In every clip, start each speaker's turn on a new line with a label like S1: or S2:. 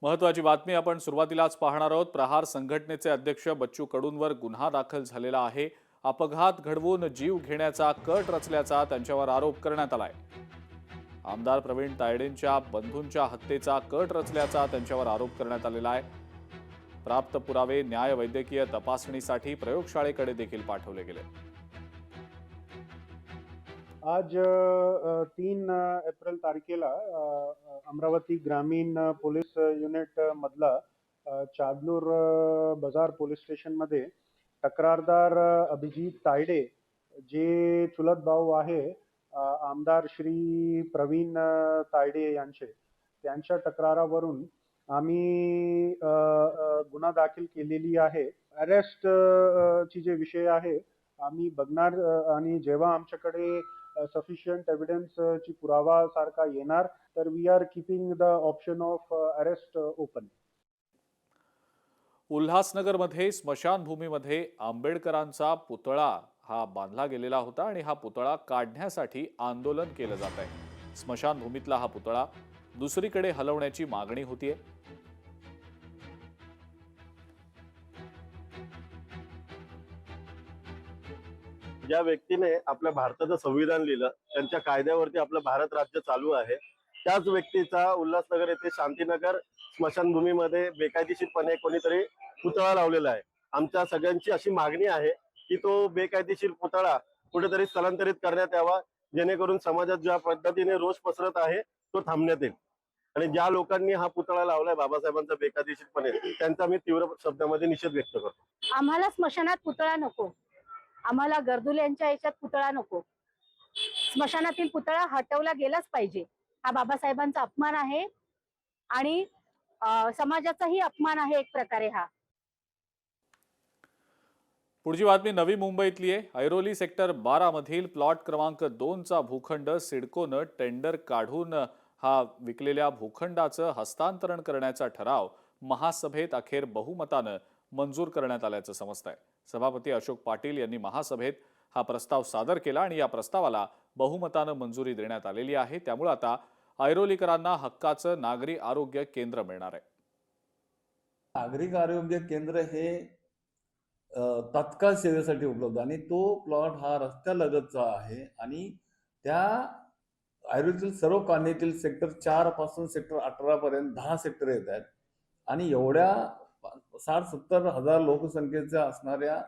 S1: महत्त्वाची बातमी आपण सुरुवातीलाच पाहणार आहोत। प्रहार संघटनेचे अध्यक्ष बच्चू कडूंवर गुन्हा दाखल झालेला आहे। अपघात घडवून जीव घेण्याचा कट रचल्याचा त्यांच्यावर आरोप करण्यात आलाय। आमदार प्रवीण तायडेंच्या बंधूंच्या हत्येचा कट रचल्याचा त्यांच्यावर आरोप करण्यात आलेला आहे। प्राप्त पुरावे न्याय वैद्यकीय तपासणीसाठी प्रयोगशाळेकडे देखील पाठवले गेले।
S2: आज 3 एप्रिल तारखेला अमरावती ग्रामीण पोलीस युनिट मधला चादलूर बाजार पोलीस स्टेशन मध्ये तक्रारदार अभिजित तायडे जे चुलत भाऊ आहे आमदार श्री प्रवीण तायडे यांचे त्यांच्या तक्रारावरून आम्ही गुन्हा दाखल केलेली आहे। अरेस्ट ची जे विषय आहे आम्ही बघणार आणि जेव्हा आमच्याकडे sufficient evidence ची पुरावा सारखा येणार तर we are keeping the option of arrest open.
S1: उल्हासनगरमध्ये स्मशानभूमीमध्ये आंबेडकरांचा पुतळा हा बांधला गेलेला होता आणि हा पुतळा काढण्यासाठी आंदोलन केलं जात आहे। स्मशानभूमीतला हा पुतळा दुसरीकडे हलवण्याची मागणी होतीये।
S3: ज्या व्यक्तीने आपल्या भारताचं संविधान लिहिलं त्यांच्या कायद्यावरती आपलं भारत राज्य चालू आहे त्याच व्यक्तीचा उल्हासनगर येथे शांतीनगर स्मशानभूमीमध्ये बेकायदेशीरपणे कोणीतरी पुतळा लावलेला आहे। आमच्या सगळ्यांची अशी मागणी आहे की तो बेकायदेशीर पुतळा कुठेतरी स्थलांतरित करण्यात यावा जेणेकरून समाजात ज्या पद्धतीने रोष पसरत आहे तो थांबण्यात येईल। आणि ज्या लोकांनी हा पुतळा लावलाय बाबासाहेबांचा बेकायदेशीरपणे त्यांचा मी तीव्र शब्दामध्ये निषेध व्यक्त करतो।
S4: आम्हाला स्मशानात पुतळा नको, आम्हाला गर्दुल्यांच्या याच्यात पुतळा नको। स्मशानातील पुतळा हटवला गेलाच पाहिजे। हा बाबासाहेबांचा अपमान आहे आणि समाजाचाही अपमान आहे एक प्रकारे। हा
S1: पुढची बातमी नवी मुंबईतली आहे। ऐरोली सेक्टर 12 मधील प्लॉट क्रमांक 2 चा भूखंड सिडकोनं टेंडर काढून हा विकलेल्या भूखंडाचं हस्तांतरण करण्याचा ठराव महासभेत अखेर बहुमतानं मंजूर करण्यात आल्याचं समजतंय। सभापती अशोक पाटील यांनी महासभेत हा प्रस्ताव सादर केला आणि या प्रस्तावाला बहुमतानं मंजुरी देण्यात आलेली आहे। त्यामुळे आता ऐरोलीकरांना हक्काचं नागरी आरोग्य केंद्र मिळणार आहे।
S5: नागरिक आरोग्य केंद्र हे तात्काळ सेवेसाठी उपलब्ध आणि तो प्लॉट हा रस्त्यालगतचा आहे आणि त्या ऐरोलीतील सर्व कॉलनीतील सेक्टर 4 पासून सेक्टर 18 पर्यंत 10 सेक्टर येत आहेत आणि एवढ्या 60-70 हजार लोकसंख्येच्या असणाऱ्या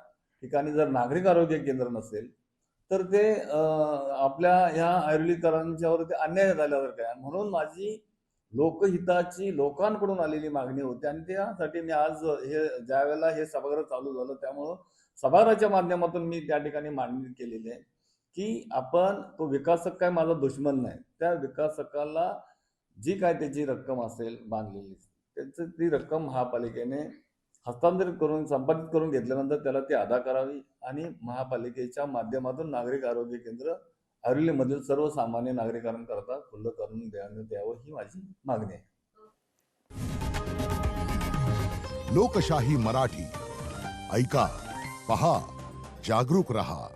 S5: ठिकाणी जर नागरिक आरोग्य केंद्र नसेल तर ते आपल्या ह्या ऐरोलीकरांच्यावरती अन्याय झाल्यासारखं आहे। म्हणून माझी लोकहिताची लोकांकडून आलेली मागणी होती आणि त्यासाठी मी आज हे ज्यावेळेला हे सभागृह चालू झालं त्यामुळं सभागृहाच्या माध्यमातून मी त्या ठिकाणी मांडणी केलेली आहे की आपण तो विकासक काय माझा दुश्मन नाही, त्या विकासकाला जी काय त्याची रक्कम असेल बांधलेली त्यांचं ती रक्कम महापालिकेने हस्तांतरित करून संपादित करून घेतल्यानंतर त्याला ती अदा करावी आणि महापालिकेच्या माध्यमातून नागरिक आरोग्य केंद्र ऐरोलीमधील सर्वसामान्य नागरिकांकरता खुलं करून देण्यात यावं ही माझी मागणी आहे।
S6: लोकशाही मराठी ऐका, पहा, जागरूक रहा।